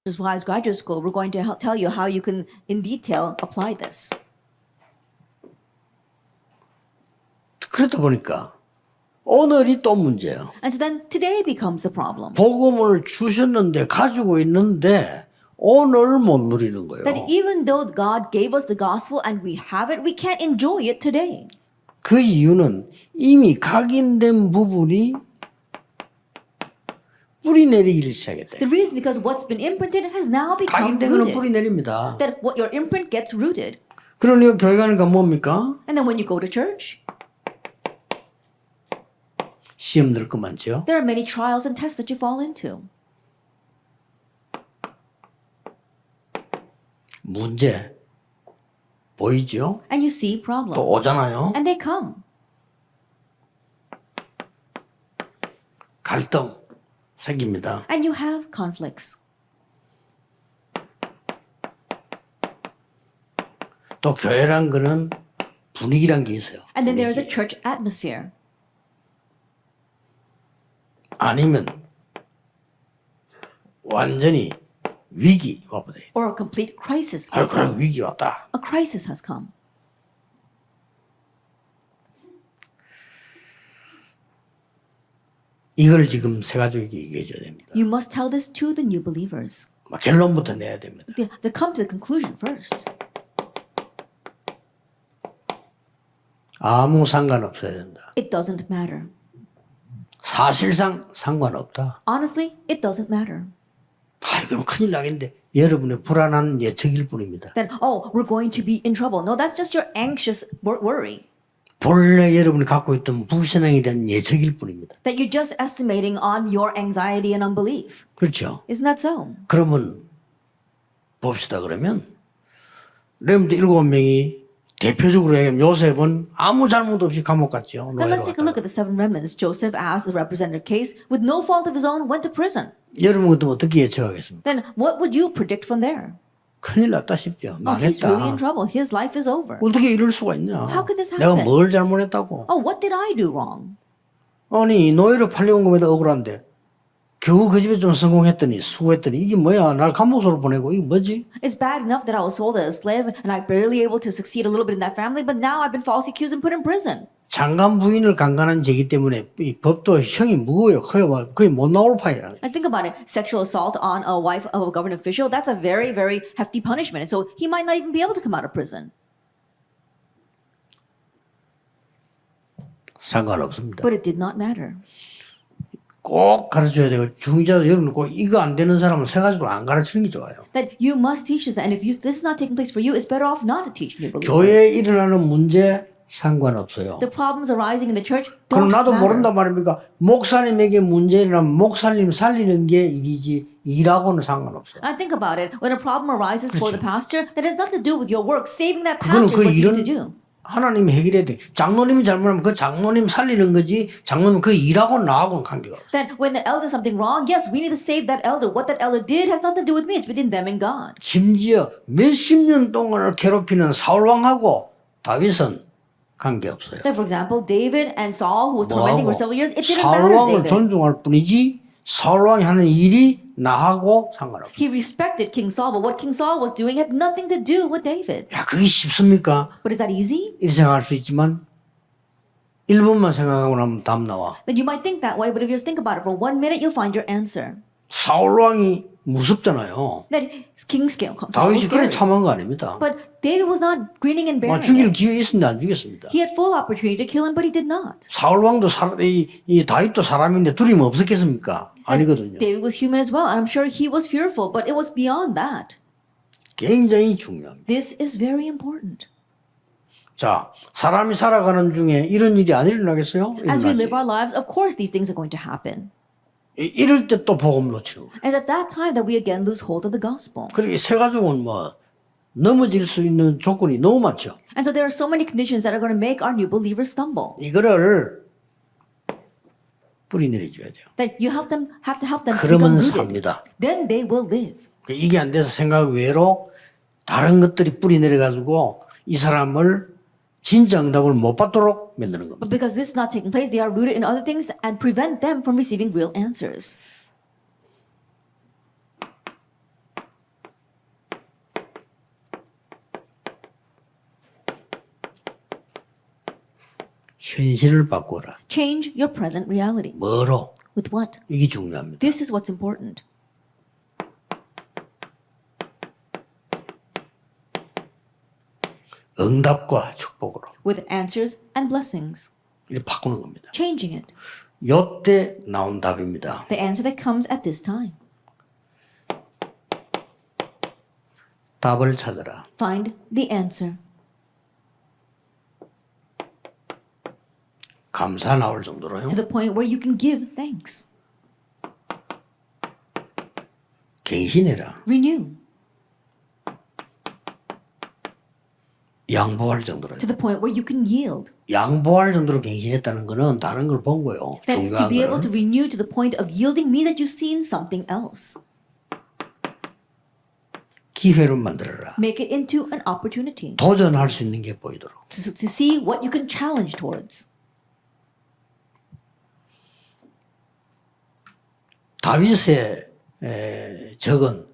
Wise Graduate School, we're going to tell you how you can, in detail, apply this. 그러다 보니까 오늘이 또 문제예요. And so then today becomes the problem. 복음을 주셨는데 가지고 있는데 오늘 못 누리는 거예요. That even though God gave us the gospel and we have it, we can't enjoy it today. 그 이유는 이미 각인된 부분이 뿌리 내리기를 시작했대. The reason because what's been imprinted has now become 각인된 거는 rooted. 뿌리 내립니다. That what your imprint gets rooted. 그러니까 교회 가니까 뭡니까? And then when you go to church, 시험 들 거 많죠. there are many trials and tests that you fall into. 문제 보이죠? And you see problems. 또 오잖아요. And they come. 갈등 생깁니다. And you have conflicts. 또 교회란 거는 분위기란 게 있어요. And then there's a 분위기. church atmosphere. 아니면 완전히 위기 와보다. Or a complete crisis. 아이고 위기 왔다. A crisis has come. 이걸 지금 새 가족에게 얘기해 줘야 됩니다. You must tell this to the new believers. 결론부터 내야 됩니다. To come to the conclusion first. 아무 상관없어야 된다. It doesn't matter. 사실상 상관없다. Honestly, it doesn't matter. 그럼 큰일 나겠는데 여러분의 불안한 예측일 뿐입니다. Then, oh, we're going to be in trouble. No, that's just your anxious worry. 본래 여러분이 갖고 있던 불신앙에 대한 예측일 뿐입니다. That you're just estimating on your anxiety and unbelief. 그렇죠? Isn't that so? 그러면 봅시다. 그러면 레몬트 7명이 대표적으로 얘기하면 요셉은 아무 잘못 없이 감옥 갔죠. Then let's take a look at the seven remnants. Joseph, as the representative case, with no fault of his own, went to prison. 여러분 같으면 어떻게 예측하겠습니까? Then what would you predict from there? 큰일 났다 싶죠. Oh, he's really in 망했다. trouble. His life is over. 어떻게 이럴 수가 있냐? How could this 내가 happen? 뭘 잘못했다고? Oh, what did I do wrong? 아니 노예로 팔려온 것에도 억울한데 겨우 그 집에 좀 성공했더니 수고했더니 이게 뭐야? 날 감옥으로 보내고 이게 뭐지? It's bad enough that I was sold as a slave and I barely able to succeed a little bit in that family, but now I've been falsely accused and put in prison. 장관 부인을 강간한 죄이기 때문에 이 법도 형이 무거워요. 거의 못 나올 판이야. And think about it, sexual assault on a wife of a government official, that's a very, very hefty punishment. And so he might not even be able to come out of prison. 상관없습니다. But it did not matter. 꼭 가르쳐야 되고 중자도 여러분 꼭 이거 안 되는 사람은 새 가지고 안 가르치는 게 좋아요. That you must teach this. And if this is not taking place for you, it's better off not to teach new believers. 교회에 일어나는 문제 상관없어요. The problems arising in the church 그럼 don't 나도 matter. 모른단 말입니까? 목사님에게 문제 일어나면 목사님 살리는 게 일이지 일하고는 상관없어요. And think about it. When a problem arises for the pastor, that has nothing to do with your work. Saving that 그거는 pastor is 그 what you 일은 need to do. 하나님이 해결해야 돼. 장로님이 잘못하면 그 장로님 살리는 거지 장로님 그 일하고는 나하고는 관계가 없어요. That when the elder does something wrong, yes, we need to save that elder. What that elder did has nothing to do with me. It's between them and God. 심지어 몇십 년 동안을 괴롭히는 사울왕하고 다윗은 관계없어요. That, for example, David and Saul, who was tormenting for 뭐하고 several years, it didn't matter to 사울왕을 David. 존중할 뿐이지 사울왕이 하는 일이 나하고 상관없어요. He respected King Saul, but what King Saul was doing had nothing to do with David. 야, 그게 쉽습니까? But is that easy? 이렇게 생각할 수 있지만 1분만 생각하고 나면 답 나와. Then you might think that way, but if you just think about it for 1 minute, you'll find your answer. 사울왕이 무섭잖아요. That King Saul was 다윗이 그래 scary. 참한 거 아닙니다. But David was not grinning and bearing 죽일 it. 기회 있었는데 안 죽였습니다. He had full opportunity to kill him, but he did not. 사울왕도 이 다윗도 사람인데 두려움 없었겠습니까? 아니거든요. David was human as well, and I'm sure he was fearful, but it was beyond that. 굉장히 중요합니다. This is very important. 자, 사람이 살아가는 중에 이런 일이 안 일어나겠어요? As we 일어나지. live our lives, of course these things are going to happen. 이럴 때 또 복음 놓치는 거예요. And it's at that time that we again lose hold of the gospel. 그러니까 새 가족은 뭐 넘어질 수 있는 조건이 너무 많죠. And so there are so many conditions that are going to make our new believers stumble. 이거를 뿌리 내려줘야 돼요. That you have to help them become 그러면 rooted. 삽니다. Then they will live. 이게 안 돼서 생각 외로 다른 것들이 뿌리 내려가지고 이 사람을 진짜 응답을 못 받도록 만드는 겁니다. But because this is not taking place, they are rooted in other things and prevent them from receiving real answers. 현실을 바꾸어라. Change your present reality. 뭐로? With what? 이게 중요합니다. This is what's important. 응답과 축복으로 With answers and blessings. 이렇게 바꾸는 겁니다. Changing it. 요때 나온 답입니다. The answer that comes at this time. 답을 찾아라. Find the answer. 감사 나올 정도로요. To the point where you can give thanks. 갱신해라. Renew. 양보할 정도로요. To the point where you can yield. 양보할 정도로 갱신했다는 거는 다른 걸 본 거예요. That to 중요한 be able to 거는. renew to the point of yielding means that you've seen something else. 기회로 만들어라. Make it into an opportunity 도전할 수 있는 게 보이도록. to see what you can challenge towards. 다윗의 적은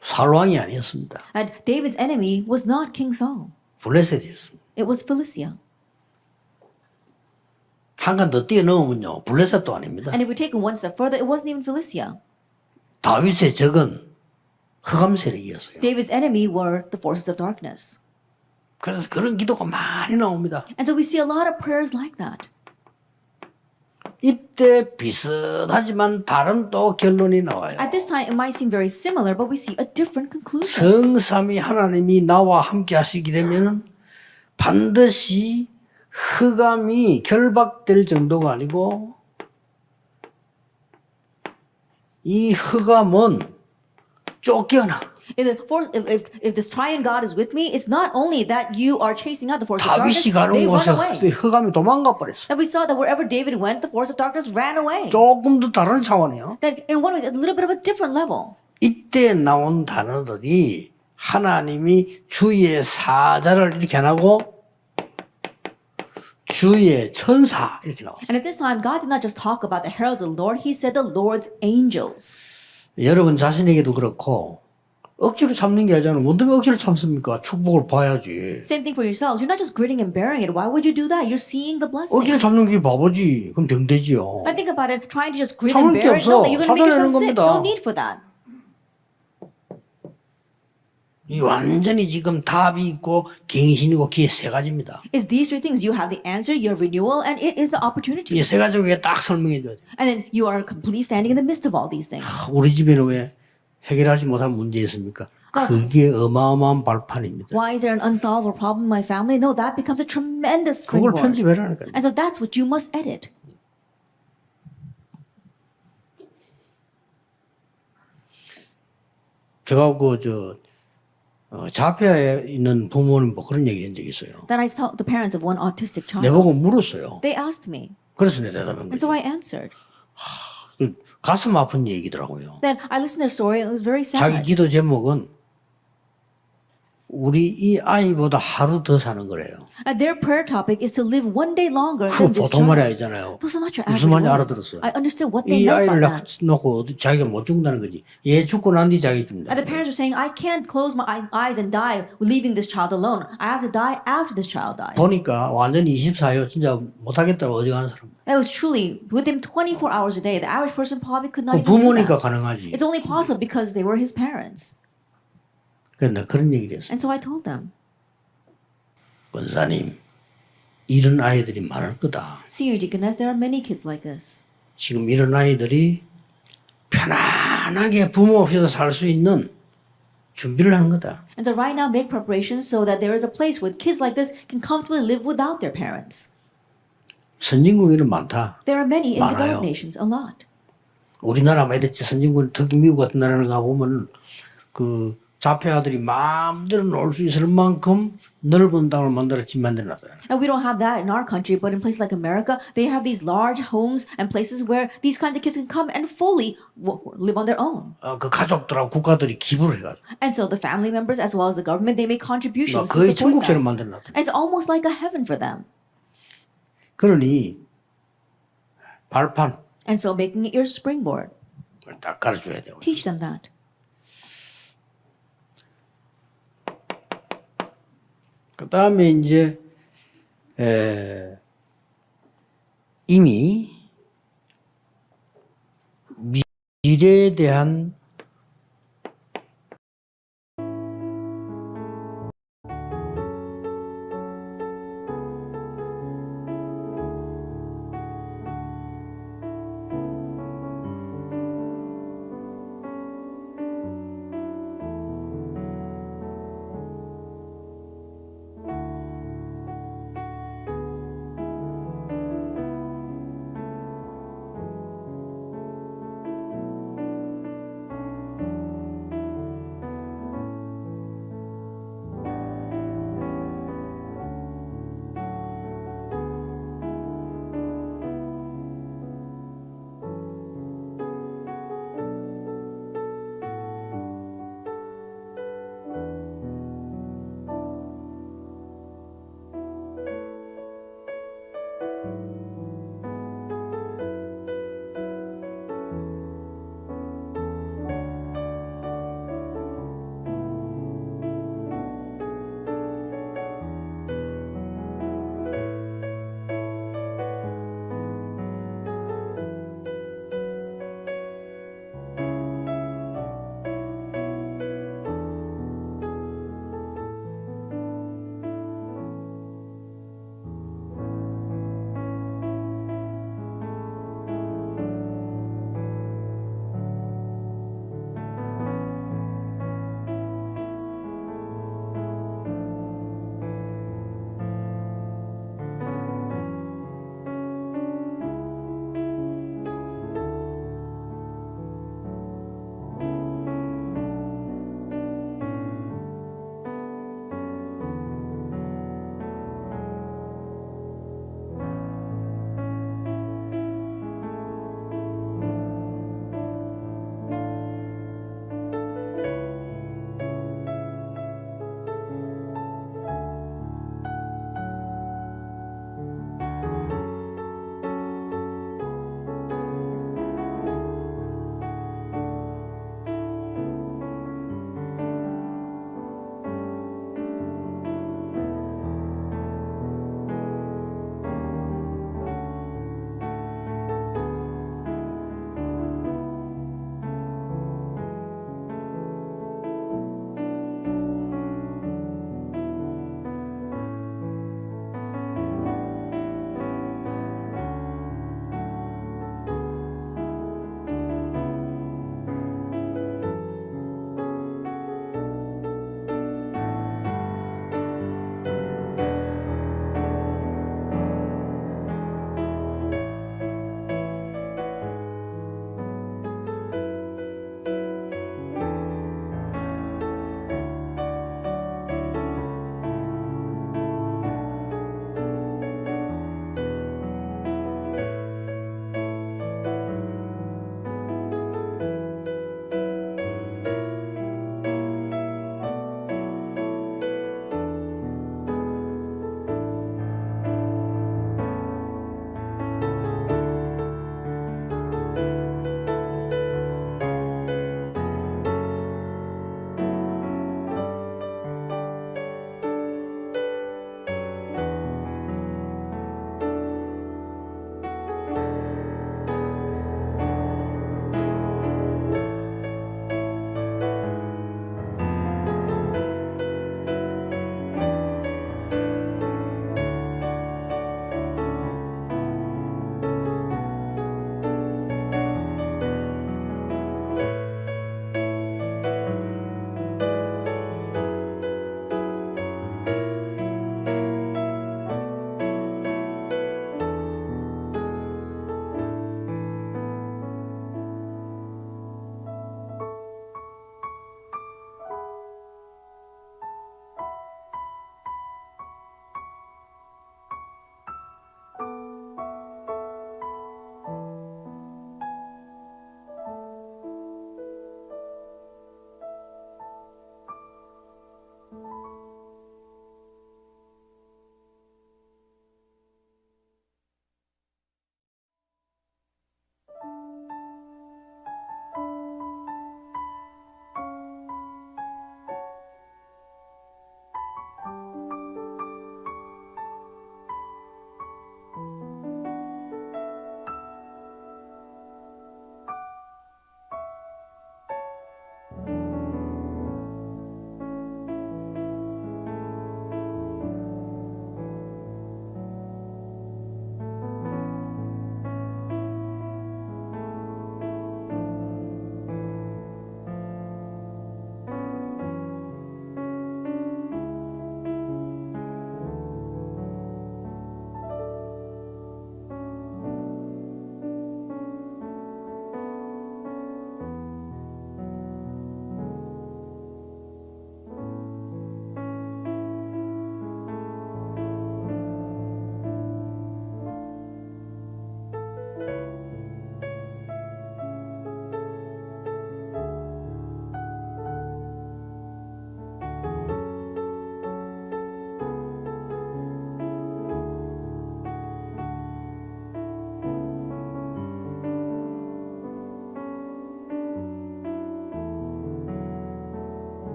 사울왕이 아니었습니다. And David's enemy was not King Saul. 블레셋이었습니다. It was Philistia. 한 칸 더 뛰어넘으면요. 블레셋도 아닙니다. And if we take it one step further, it wasn't even Philistia. 다윗의 적은 흑암 세력이었어요. David's enemy were the forces of darkness. 그래서 그런 기도가 많이 나옵니다. And so we see a lot of prayers like that. 이때 비슷하지만 다른 또 결론이 나와요. At this time, it might seem very similar, but we see a different conclusion. 성삼위 하나님이 나와 함께 하시게 되면은 반드시 흑암이 결박될 정도가 아니고 이 흑암은 쫓겨나. If this triune God is with me, it's not only that you are chasing out the force of darkness, 다윗이 가는 they run 곳에 away. 흑암이 도망가 버렸어. That we saw that wherever David went, the force of darkness ran away. 조금 더 다른 차원이에요. That in one way, it's a little bit of a different level. 이때 나온 단어들이 하나님이 주의 사자를 이렇게 안 하고 주의 천사 이렇게 나왔어요. And at this time, God did not just talk about the heralds of the Lord, He said the Lord's angels. 여러분 자신에게도 그렇고 억지로 참는 게 아니잖아요. 뭐 때문에 억지로 참습니까? 축복을 봐야지. Same thing for yourselves. You're not just gritting and bearing it. Why would you do that? You're seeing the blessings. 억지로 참는 게 바보지. 그럼 병되지요. I think about it, trying to just grit 참을 and 게 bear it. 없어. No, you're going to make yourself 사단하는 sick. 겁니다. No need for that. 이 완전히 지금 답이 있고 갱신이고 기회 세 가지입니다. It's these three things. You have the answer, you have renewal, and it is the opportunity. 이 세 가지 위에 딱 설명해 줘야 돼. And then you are completely standing in the midst of all these things. 우리 집에는 왜 해결하지 못한 문제 있습니까? 그게 어마어마한 발판입니다. Why is there an unsolvable problem in my family? No, that becomes a tremendous 그걸 springboard. 편집해라니까요. And so that's what you must edit. 제가 자폐에 있는 부모는 뭐 그런 얘기를 한 적이 있어요. That I saw the parents of one autistic child. 내보고 물었어요. They asked me. 그래서 내가 대답한 And 거죠. so I answered. 가슴 아픈 얘기더라고요. Then I listened to their story and it was very 자기 sad. 기도 제목은 우리 이 아이보다 하루 더 사는 거래요. And their prayer topic is to live one day longer 그 than this 보통 말이 child. 아니잖아요. Those are not your 무슨 average 말인지 words. 알아들었어요. I understood what they 이 meant by 아이를 that. 놓고 어디 자기가 못 죽는다는 거지. 얘 죽고 난 뒤 자기 죽는다. And the parents are saying, I can't close my eyes and die leaving this child alone. I have to die after this child dies. 보니까 완전히 24요. 진짜 못하겠다고 어지간한 사람. That was truly within 24 hours a day. The average person probably could 그 not even do 부모니까 that. 가능하지. It's only possible because they were his parents. 그래서 내가 그런 얘기를 했어요. And so I told them, 권사님, 이런 아이들이 많을 거다. Senior Deaconess, there are many kids like this. 지금 이런 아이들이 편안하게 부모 없이도 살 수 있는 준비를 하는 거다. And so right now make preparations so that there is a place where kids like this can comfortably live without their parents. 선진국에는 많다. There are many in 많아요. developed nations, a lot. 우리나라만 이랬지 선진국, 특히 미국 같은 나라를 가보면 그 자폐 아들이 마음대로 놀 수 있을 만큼 넓은 땅을 만들어놨어요. And we don't have that in our country, but in places like America, they have these large homes and places where these kinds of kids can come and fully live on their own. 그 가족들하고 국가들이 기부를 해가지고 And so the family members as well as the government, they make contributions to 거의 support 천국처럼 them. 만들어놨다. And it's almost like a heaven for them. 그러니 발판 And so making it your springboard. 딱 가르쳐줘야 돼요. Teach them that. 그 다음에 이제 이미 미래에 대한